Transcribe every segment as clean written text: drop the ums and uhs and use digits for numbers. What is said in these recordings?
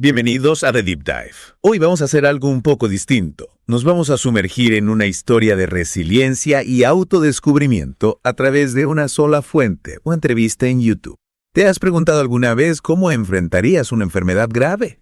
Bienvenidos a The Deep Dive. Hoy vamos a hacer algo un poco distinto. Nos vamos a sumergir en una historia de resiliencia y autodescubrimiento a través de una sola fuente o entrevista en YouTube. ¿Te has preguntado alguna vez cómo enfrentarías una enfermedad grave?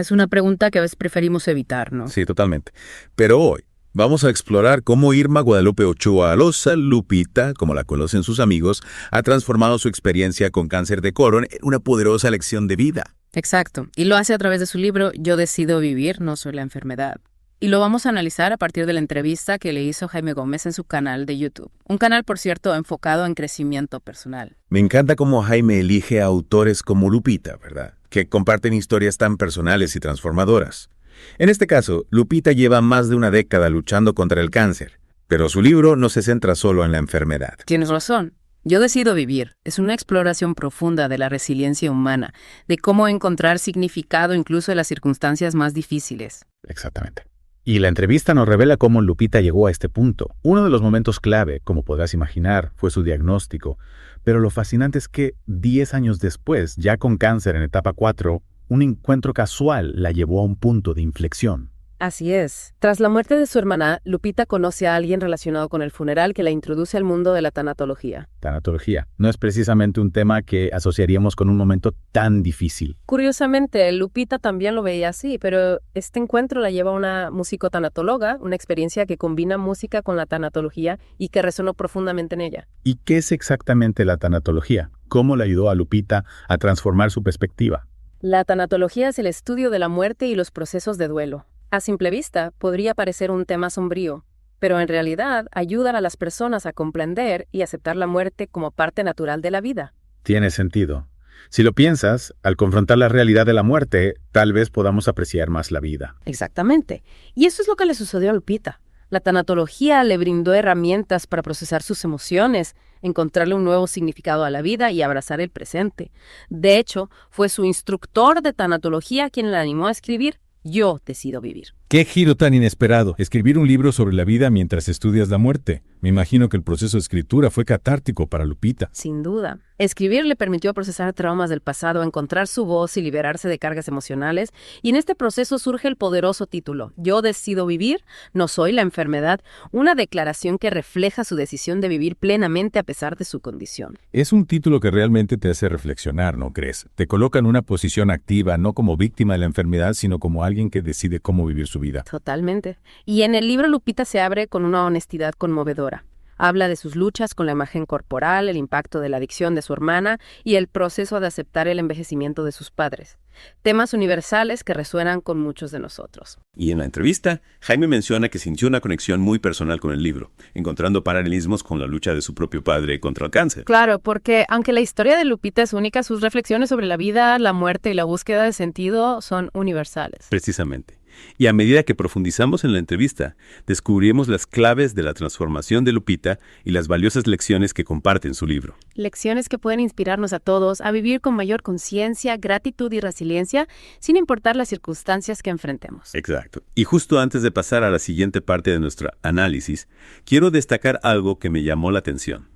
Es una pregunta que a veces preferimos evitar, ¿no? Sí, totalmente. Pero hoy vamos a explorar cómo Irma Guadalupe Ochoa Alosa, Lupita, como la conocen sus amigos, ha transformado su experiencia con cáncer de colon en una poderosa lección de vida. Exacto. Y lo hace a través de su libro Yo decido vivir, no soy la enfermedad. Y lo vamos a analizar a partir de la entrevista que le hizo Jaime Gómez en su canal de YouTube. Un canal, por cierto, enfocado en crecimiento personal. Me encanta cómo Jaime elige a autores como Lupita, ¿verdad? Que comparten historias tan personales y transformadoras. En este caso, Lupita lleva más de una década luchando contra el cáncer, pero su libro no se centra solo en la enfermedad. Tienes razón. Yo decido vivir. Es una exploración profunda de la resiliencia humana, de cómo encontrar significado incluso en las circunstancias más difíciles. Exactamente. Y la entrevista nos revela cómo Lupita llegó a este punto. Uno de los momentos clave, como podrás imaginar, fue su diagnóstico. Pero lo fascinante es que 10 años después, ya con cáncer en etapa 4, un encuentro casual la llevó a un punto de inflexión. Así es. Tras la muerte de su hermana, Lupita conoce a alguien relacionado con el funeral que la introduce al mundo de la tanatología. Tanatología no es precisamente un tema que asociaríamos con un momento tan difícil. Curiosamente, Lupita también lo veía así, pero este encuentro la lleva a una musicotanatóloga, una experiencia que combina música con la tanatología y que resonó profundamente en ella. ¿Y qué es exactamente la tanatología? ¿Cómo le ayudó a Lupita a transformar su perspectiva? La tanatología es el estudio de la muerte y los procesos de duelo. A simple vista, podría parecer un tema sombrío, pero en realidad ayuda a las personas a comprender y aceptar la muerte como parte natural de la vida. Tiene sentido. Si lo piensas, al confrontar la realidad de la muerte, tal vez podamos apreciar más la vida. Exactamente. Y eso es lo que le sucedió a Lupita. La tanatología le brindó herramientas para procesar sus emociones, encontrarle un nuevo significado a la vida y abrazar el presente. De hecho, fue su instructor de tanatología quien la animó a escribir Yo decido vivir. ¡Qué giro tan inesperado! Escribir un libro sobre la vida mientras estudias la muerte. Me imagino que el proceso de escritura fue catártico para Lupita. Sin duda. Escribir le permitió procesar traumas del pasado, encontrar su voz y liberarse de cargas emocionales. Y en este proceso surge el poderoso título, Yo decido vivir, no soy la enfermedad, una declaración que refleja su decisión de vivir plenamente a pesar de su condición. Es un título que realmente te hace reflexionar, ¿no crees? Te coloca en una posición activa, no como víctima de la enfermedad, sino como alguien que decide cómo vivir su vida. Totalmente. Y en el libro Lupita se abre con una honestidad conmovedora. Habla de sus luchas con la imagen corporal, el impacto de la adicción de su hermana y el proceso de aceptar el envejecimiento de sus padres. Temas universales que resuenan con muchos de nosotros. Y en la entrevista, Jaime menciona que sintió una conexión muy personal con el libro, encontrando paralelismos con la lucha de su propio padre contra el cáncer. Claro, porque aunque la historia de Lupita es única, sus reflexiones sobre la vida, la muerte y la búsqueda de sentido son universales. Precisamente. Y a medida que profundizamos en la entrevista, descubrimos las claves de la transformación de Lupita y las valiosas lecciones que comparte en su libro. Lecciones que pueden inspirarnos a todos a vivir con mayor conciencia, gratitud y resiliencia, sin importar las circunstancias que enfrentemos. Exacto. Y justo antes de pasar a la siguiente parte de nuestro análisis, quiero destacar algo que me llamó la atención.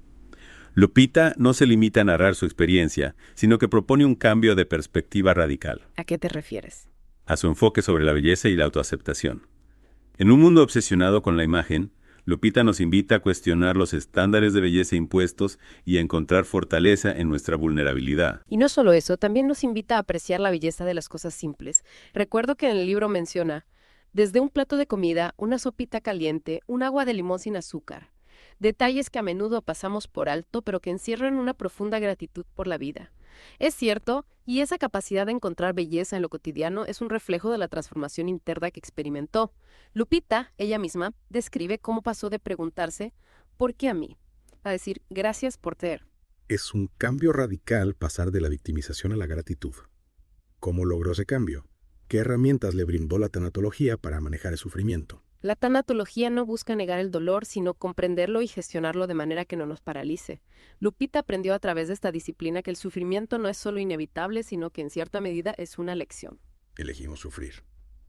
Lupita no se limita a narrar su experiencia, sino que propone un cambio de perspectiva radical. ¿A qué te refieres? A su enfoque sobre la belleza y la autoaceptación. En un mundo obsesionado con la imagen, Lupita nos invita a cuestionar los estándares de belleza impuestos y a encontrar fortaleza en nuestra vulnerabilidad. Y no solo eso, también nos invita a apreciar la belleza de las cosas simples. Recuerdo que en el libro menciona, desde un plato de comida, una sopita caliente, un agua de limón sin azúcar. Detalles que a menudo pasamos por alto, pero que encierran una profunda gratitud por la vida. Es cierto, y esa capacidad de encontrar belleza en lo cotidiano es un reflejo de la transformación interna que experimentó. Lupita, ella misma, describe cómo pasó de preguntarse ¿por qué a mí?, a decir gracias por ser. Es un cambio radical pasar de la victimización a la gratitud. ¿Cómo logró ese cambio? ¿Qué herramientas le brindó la tanatología para manejar el sufrimiento? La tanatología no busca negar el dolor, sino comprenderlo y gestionarlo de manera que no nos paralice. Lupita aprendió a través de esta disciplina que el sufrimiento no es solo inevitable, sino que en cierta medida es una lección. Elegimos sufrir.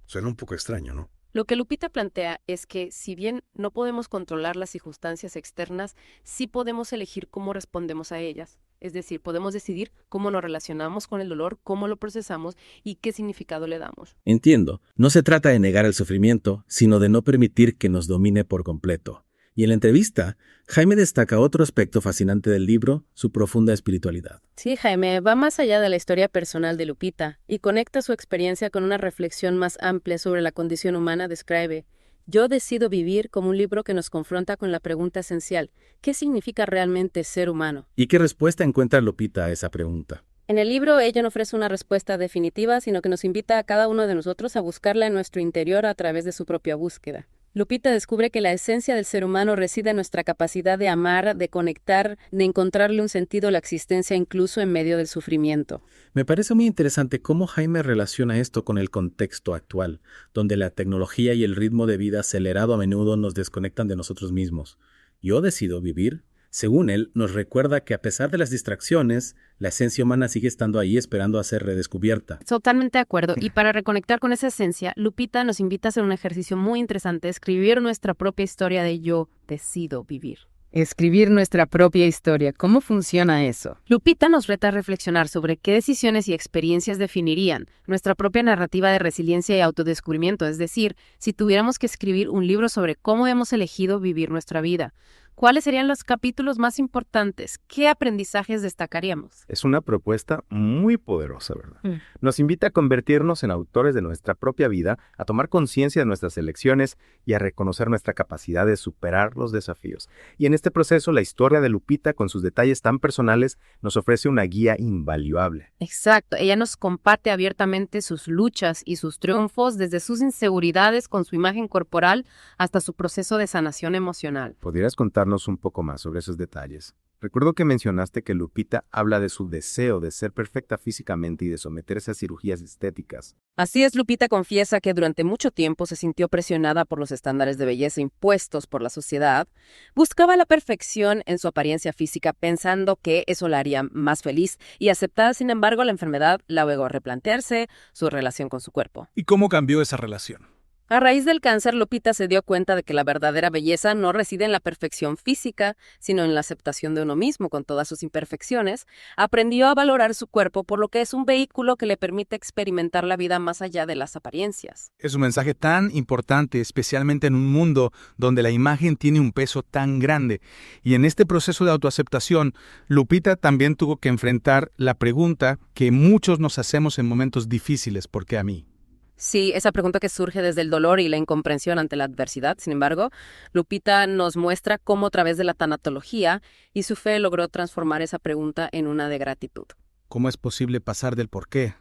Suena un poco extraño, ¿no? Lo que Lupita plantea es que, si bien no podemos controlar las circunstancias externas, sí podemos elegir cómo respondemos a ellas. Es decir, podemos decidir cómo nos relacionamos con el dolor, cómo lo procesamos y qué significado le damos. Entiendo. No se trata de negar el sufrimiento, sino de no permitir que nos domine por completo. Y en la entrevista, Jaime destaca otro aspecto fascinante del libro, su profunda espiritualidad. Sí, Jaime, va más allá de la historia personal de Lupita y conecta su experiencia con una reflexión más amplia sobre la condición humana. Describe: Yo decido vivir como un libro que nos confronta con la pregunta esencial: ¿qué significa realmente ser humano? ¿Y qué respuesta encuentra Lupita a esa pregunta? En el libro ella no ofrece una respuesta definitiva, sino que nos invita a cada uno de nosotros a buscarla en nuestro interior a través de su propia búsqueda. Lupita descubre que la esencia del ser humano reside en nuestra capacidad de amar, de conectar, de encontrarle un sentido a la existencia incluso en medio del sufrimiento. Me parece muy interesante cómo Jaime relaciona esto con el contexto actual, donde la tecnología y el ritmo de vida acelerado a menudo nos desconectan de nosotros mismos. Yo decido vivir. Según él, nos recuerda que a pesar de las distracciones, la esencia humana sigue estando ahí esperando a ser redescubierta. Totalmente de acuerdo. Y para reconectar con esa esencia, Lupita nos invita a hacer un ejercicio muy interesante: escribir nuestra propia historia de yo decido vivir. Escribir nuestra propia historia. ¿Cómo funciona eso? Lupita nos reta a reflexionar sobre qué decisiones y experiencias definirían nuestra propia narrativa de resiliencia y autodescubrimiento. Es decir, si tuviéramos que escribir un libro sobre cómo hemos elegido vivir nuestra vida, ¿cuáles serían los capítulos más importantes? ¿Qué aprendizajes destacaríamos? Es una propuesta muy poderosa, ¿verdad? Nos invita a convertirnos en autores de nuestra propia vida, a tomar conciencia de nuestras elecciones y a reconocer nuestra capacidad de superar los desafíos. Y en este proceso, la historia de Lupita, con sus detalles tan personales, nos ofrece una guía invaluable. Exacto. Ella nos comparte abiertamente sus luchas y sus triunfos, desde sus inseguridades con su imagen corporal hasta su proceso de sanación emocional. ¿Podrías contarnos un poco más sobre esos detalles? Recuerdo que mencionaste que Lupita habla de su deseo de ser perfecta físicamente y de someterse a cirugías estéticas. Así es, Lupita confiesa que durante mucho tiempo se sintió presionada por los estándares de belleza impuestos por la sociedad. Buscaba la perfección en su apariencia física, pensando que eso la haría más feliz, y aceptada, sin embargo, la enfermedad la obligó a replantearse su relación con su cuerpo. ¿Y cómo cambió esa relación? A raíz del cáncer, Lupita se dio cuenta de que la verdadera belleza no reside en la perfección física, sino en la aceptación de uno mismo con todas sus imperfecciones. Aprendió a valorar su cuerpo por lo que es un vehículo que le permite experimentar la vida más allá de las apariencias. Es un mensaje tan importante, especialmente en un mundo donde la imagen tiene un peso tan grande. Y en este proceso de autoaceptación, Lupita también tuvo que enfrentar la pregunta que muchos nos hacemos en momentos difíciles: ¿por qué a mí? Sí, esa pregunta que surge desde el dolor y la incomprensión ante la adversidad. Sin embargo, Lupita nos muestra cómo a través de la tanatología y su fe logró transformar esa pregunta en una de gratitud. ¿Cómo es posible pasar del por qué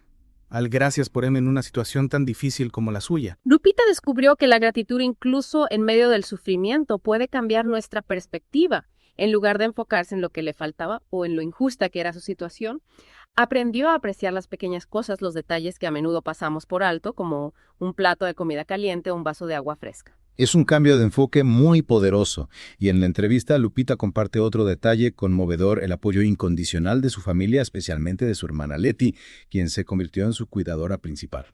al gracias por en una situación tan difícil como la suya? Lupita descubrió que la gratitud, incluso en medio del sufrimiento, puede cambiar nuestra perspectiva. En lugar de enfocarse en lo que le faltaba o en lo injusta que era su situación, aprendió a apreciar las pequeñas cosas, los detalles que a menudo pasamos por alto, como un plato de comida caliente o un vaso de agua fresca. Es un cambio de enfoque muy poderoso, y en la entrevista Lupita comparte otro detalle conmovedor: el apoyo incondicional de su familia, especialmente de su hermana Leti, quien se convirtió en su cuidadora principal.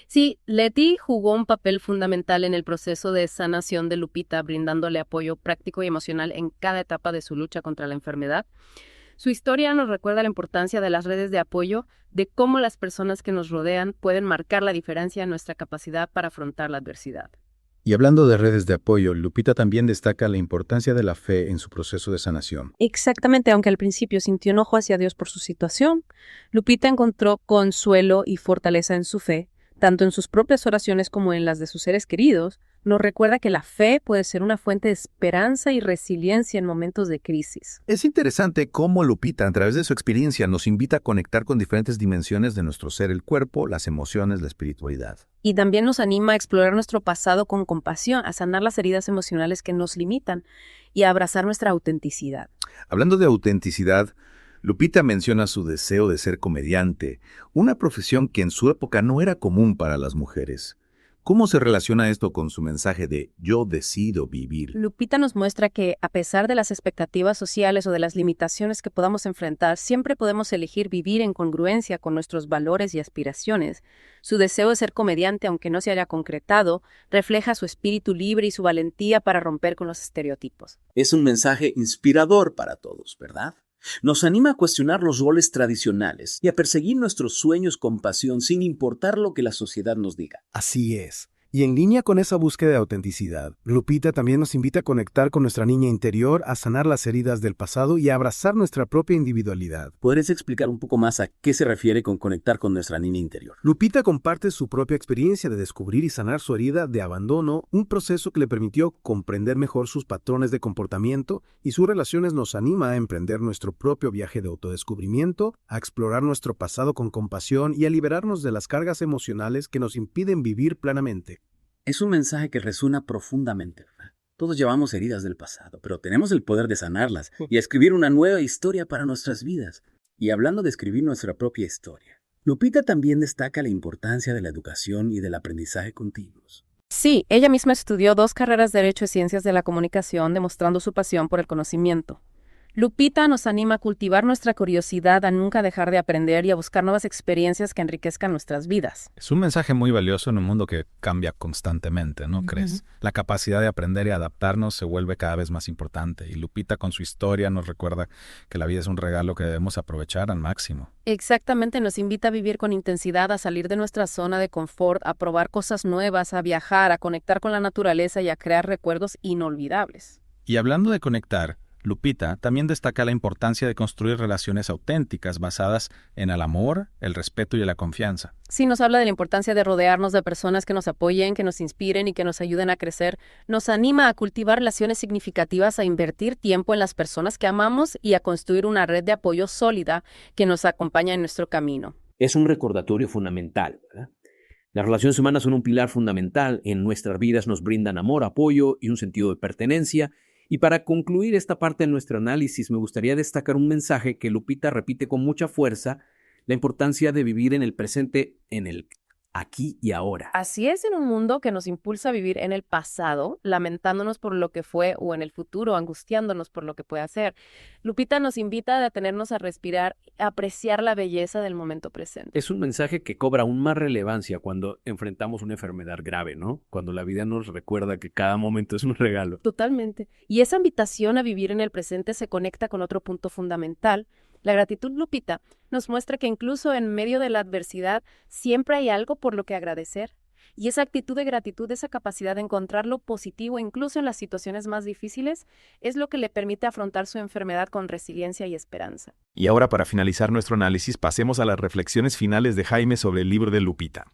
Sí, Leti jugó un papel fundamental en el proceso de sanación de Lupita, brindándole apoyo práctico y emocional en cada etapa de su lucha contra la enfermedad. Su historia nos recuerda la importancia de las redes de apoyo, de cómo las personas que nos rodean pueden marcar la diferencia en nuestra capacidad para afrontar la adversidad. Y hablando de redes de apoyo, Lupita también destaca la importancia de la fe en su proceso de sanación. Exactamente, aunque al principio sintió enojo hacia Dios por su situación, Lupita encontró consuelo y fortaleza en su fe, tanto en sus propias oraciones como en las de sus seres queridos. Nos recuerda que la fe puede ser una fuente de esperanza y resiliencia en momentos de crisis. Es interesante cómo Lupita, a través de su experiencia, nos invita a conectar con diferentes dimensiones de nuestro ser: el cuerpo, las emociones, la espiritualidad. Y también nos anima a explorar nuestro pasado con compasión, a sanar las heridas emocionales que nos limitan y a abrazar nuestra autenticidad. Hablando de autenticidad, Lupita menciona su deseo de ser comediante, una profesión que en su época no era común para las mujeres. ¿Cómo se relaciona esto con su mensaje de yo decido vivir? Lupita nos muestra que, a pesar de las expectativas sociales o de las limitaciones que podamos enfrentar, siempre podemos elegir vivir en congruencia con nuestros valores y aspiraciones. Su deseo de ser comediante, aunque no se haya concretado, refleja su espíritu libre y su valentía para romper con los estereotipos. Es un mensaje inspirador para todos, ¿verdad? Nos anima a cuestionar los roles tradicionales y a perseguir nuestros sueños con pasión sin importar lo que la sociedad nos diga. Así es. Y en línea con esa búsqueda de autenticidad, Lupita también nos invita a conectar con nuestra niña interior, a sanar las heridas del pasado y a abrazar nuestra propia individualidad. ¿Podrías explicar un poco más a qué se refiere con conectar con nuestra niña interior? Lupita comparte su propia experiencia de descubrir y sanar su herida de abandono, un proceso que le permitió comprender mejor sus patrones de comportamiento, y sus relaciones nos anima a emprender nuestro propio viaje de autodescubrimiento, a explorar nuestro pasado con compasión y a liberarnos de las cargas emocionales que nos impiden vivir plenamente. Es un mensaje que resuena profundamente, ¿verdad? Todos llevamos heridas del pasado, pero tenemos el poder de sanarlas y escribir una nueva historia para nuestras vidas. Y hablando de escribir nuestra propia historia, Lupita también destaca la importancia de la educación y del aprendizaje continuos. Sí, ella misma estudió 2 carreras de Derecho y Ciencias de la Comunicación, demostrando su pasión por el conocimiento. Lupita nos anima a cultivar nuestra curiosidad, a nunca dejar de aprender y a buscar nuevas experiencias que enriquezcan nuestras vidas. Es un mensaje muy valioso en un mundo que cambia constantemente, ¿no crees? La capacidad de aprender y adaptarnos se vuelve cada vez más importante, y Lupita con su historia nos recuerda que la vida es un regalo que debemos aprovechar al máximo. Exactamente, nos invita a vivir con intensidad, a salir de nuestra zona de confort, a probar cosas nuevas, a viajar, a conectar con la naturaleza y a crear recuerdos inolvidables. Y hablando de conectar, Lupita también destaca la importancia de construir relaciones auténticas basadas en el amor, el respeto y la confianza. Sí, nos habla de la importancia de rodearnos de personas que nos apoyen, que nos inspiren y que nos ayuden a crecer. Nos anima a cultivar relaciones significativas, a invertir tiempo en las personas que amamos y a construir una red de apoyo sólida que nos acompaña en nuestro camino. Es un recordatorio fundamental, ¿verdad? Las relaciones humanas son un pilar fundamental en nuestras vidas, nos brindan amor, apoyo y un sentido de pertenencia. Y para concluir esta parte de nuestro análisis, me gustaría destacar un mensaje que Lupita repite con mucha fuerza: la importancia de vivir en el presente, en el aquí y ahora. Así es, en un mundo que nos impulsa a vivir en el pasado, lamentándonos por lo que fue, o en el futuro, angustiándonos por lo que puede ser. Lupita nos invita a detenernos a respirar, a apreciar la belleza del momento presente. Es un mensaje que cobra aún más relevancia cuando enfrentamos una enfermedad grave, ¿no? Cuando la vida nos recuerda que cada momento es un regalo. Totalmente. Y esa invitación a vivir en el presente se conecta con otro punto fundamental. La gratitud, Lupita, nos muestra que incluso en medio de la adversidad siempre hay algo por lo que agradecer. Y esa actitud de gratitud, esa capacidad de encontrar lo positivo incluso en las situaciones más difíciles, es lo que le permite afrontar su enfermedad con resiliencia y esperanza. Y ahora, para finalizar nuestro análisis, pasemos a las reflexiones finales de Jaime sobre el libro de Lupita.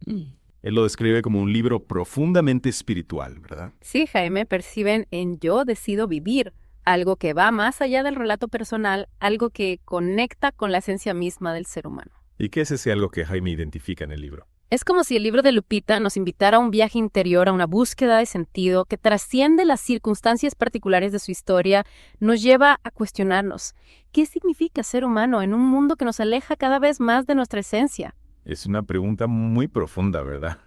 Él lo describe como un libro profundamente espiritual, ¿verdad? Sí, Jaime, perciben en Yo decido vivir, algo que va más allá del relato personal, algo que conecta con la esencia misma del ser humano. ¿Y qué es ese algo que Jaime identifica en el libro? Es como si el libro de Lupita nos invitara a un viaje interior, a una búsqueda de sentido que trasciende las circunstancias particulares de su historia, nos lleva a cuestionarnos ¿qué significa ser humano en un mundo que nos aleja cada vez más de nuestra esencia? Es una pregunta muy profunda, ¿verdad?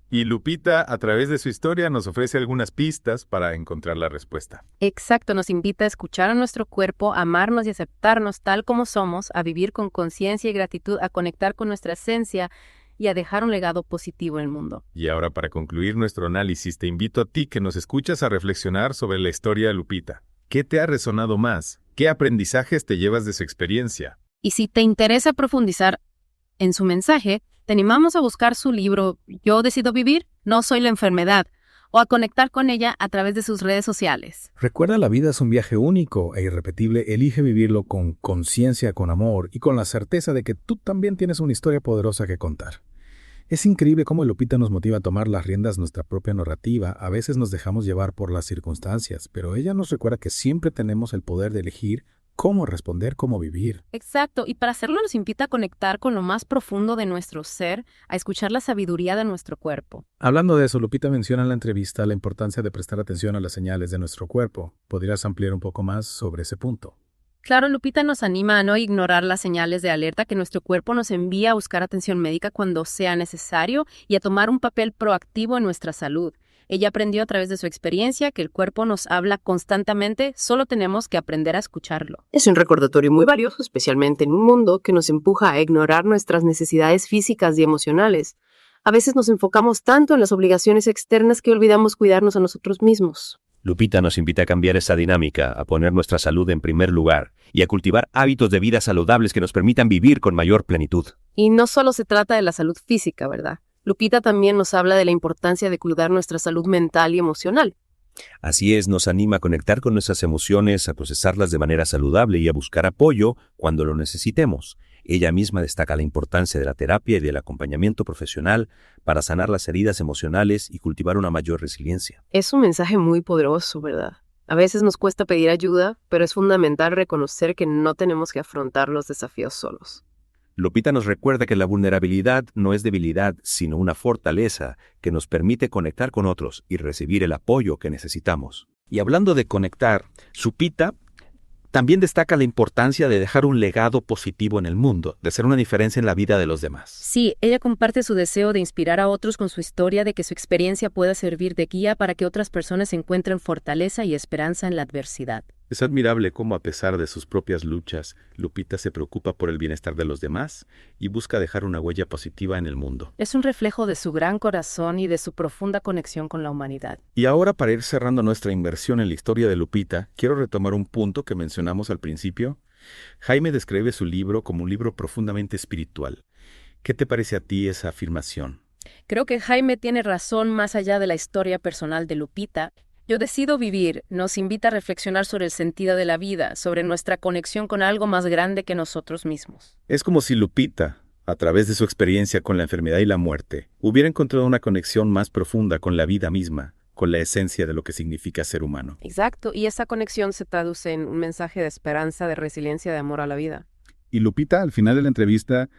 Y Lupita, a través de su historia, nos ofrece algunas pistas para encontrar la respuesta. Exacto, nos invita a escuchar a nuestro cuerpo, a amarnos y aceptarnos tal como somos, a vivir con conciencia y gratitud, a conectar con nuestra esencia y a dejar un legado positivo en el mundo. Y ahora, para concluir nuestro análisis, te invito a ti que nos escuchas a reflexionar sobre la historia de Lupita. ¿Qué te ha resonado más? ¿Qué aprendizajes te llevas de su experiencia? Y si te interesa profundizar en su mensaje, te animamos a buscar su libro Yo decido vivir, no soy la enfermedad, o a conectar con ella a través de sus redes sociales. Recuerda, la vida es un viaje único e irrepetible. Elige vivirlo con conciencia, con amor y con la certeza de que tú también tienes una historia poderosa que contar. Es increíble cómo Lupita nos motiva a tomar las riendas de nuestra propia narrativa. A veces nos dejamos llevar por las circunstancias, pero ella nos recuerda que siempre tenemos el poder de elegir cómo responder, cómo vivir. Exacto, y para hacerlo nos invita a conectar con lo más profundo de nuestro ser, a escuchar la sabiduría de nuestro cuerpo. Hablando de eso, Lupita menciona en la entrevista la importancia de prestar atención a las señales de nuestro cuerpo. ¿Podrías ampliar un poco más sobre ese punto? Claro, Lupita nos anima a no ignorar las señales de alerta que nuestro cuerpo nos envía a buscar atención médica cuando sea necesario y a tomar un papel proactivo en nuestra salud. Ella aprendió a través de su experiencia que el cuerpo nos habla constantemente, solo tenemos que aprender a escucharlo. Es un recordatorio muy valioso, especialmente en un mundo que nos empuja a ignorar nuestras necesidades físicas y emocionales. A veces nos enfocamos tanto en las obligaciones externas que olvidamos cuidarnos a nosotros mismos. Lupita nos invita a cambiar esa dinámica, a poner nuestra salud en primer lugar y a cultivar hábitos de vida saludables que nos permitan vivir con mayor plenitud. Y no solo se trata de la salud física, ¿verdad? Lupita también nos habla de la importancia de cuidar nuestra salud mental y emocional. Así es, nos anima a conectar con nuestras emociones, a procesarlas de manera saludable y a buscar apoyo cuando lo necesitemos. Ella misma destaca la importancia de la terapia y del acompañamiento profesional para sanar las heridas emocionales y cultivar una mayor resiliencia. Es un mensaje muy poderoso, ¿verdad? A veces nos cuesta pedir ayuda, pero es fundamental reconocer que no tenemos que afrontar los desafíos solos. Lupita nos recuerda que la vulnerabilidad no es debilidad, sino una fortaleza que nos permite conectar con otros y recibir el apoyo que necesitamos. Y hablando de conectar, Lupita también destaca la importancia de dejar un legado positivo en el mundo, de hacer una diferencia en la vida de los demás. Sí, ella comparte su deseo de inspirar a otros con su historia, de que su experiencia pueda servir de guía para que otras personas encuentren fortaleza y esperanza en la adversidad. Es admirable cómo, a pesar de sus propias luchas, Lupita se preocupa por el bienestar de los demás y busca dejar una huella positiva en el mundo. Es un reflejo de su gran corazón y de su profunda conexión con la humanidad. Y ahora, para ir cerrando nuestra inversión en la historia de Lupita, quiero retomar un punto que mencionamos al principio. Jaime describe su libro como un libro profundamente espiritual. ¿Qué te parece a ti esa afirmación? Creo que Jaime tiene razón más allá de la historia personal de Lupita. Yo decido vivir nos invita a reflexionar sobre el sentido de la vida, sobre nuestra conexión con algo más grande que nosotros mismos. Es como si Lupita, a través de su experiencia con la enfermedad y la muerte, hubiera encontrado una conexión más profunda con la vida misma, con la esencia de lo que significa ser humano. Exacto, y esa conexión se traduce en un mensaje de esperanza, de resiliencia, de amor a la vida. Y Lupita, al final de la entrevista,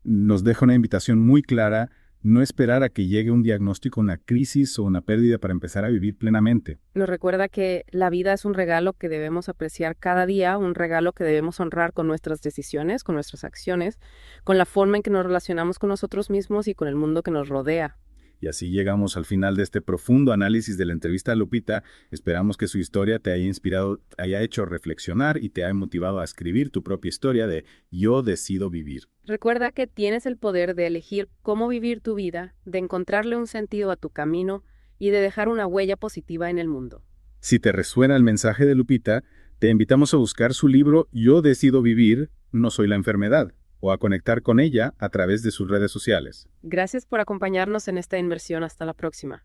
nos deja una invitación muy clara: no esperar a que llegue un diagnóstico, una crisis o una pérdida para empezar a vivir plenamente. Nos recuerda que la vida es un regalo que debemos apreciar cada día, un regalo que debemos honrar con nuestras decisiones, con nuestras acciones, con la forma en que nos relacionamos con nosotros mismos y con el mundo que nos rodea. Y así llegamos al final de este profundo análisis de la entrevista a Lupita. Esperamos que su historia te haya inspirado, te haya hecho reflexionar y te haya motivado a escribir tu propia historia de Yo decido vivir. Recuerda que tienes el poder de elegir cómo vivir tu vida, de encontrarle un sentido a tu camino y de dejar una huella positiva en el mundo. Si te resuena el mensaje de Lupita, te invitamos a buscar su libro Yo decido vivir, no soy la enfermedad, o a conectar con ella a través de sus redes sociales. Gracias por acompañarnos en esta inversión. Hasta la próxima.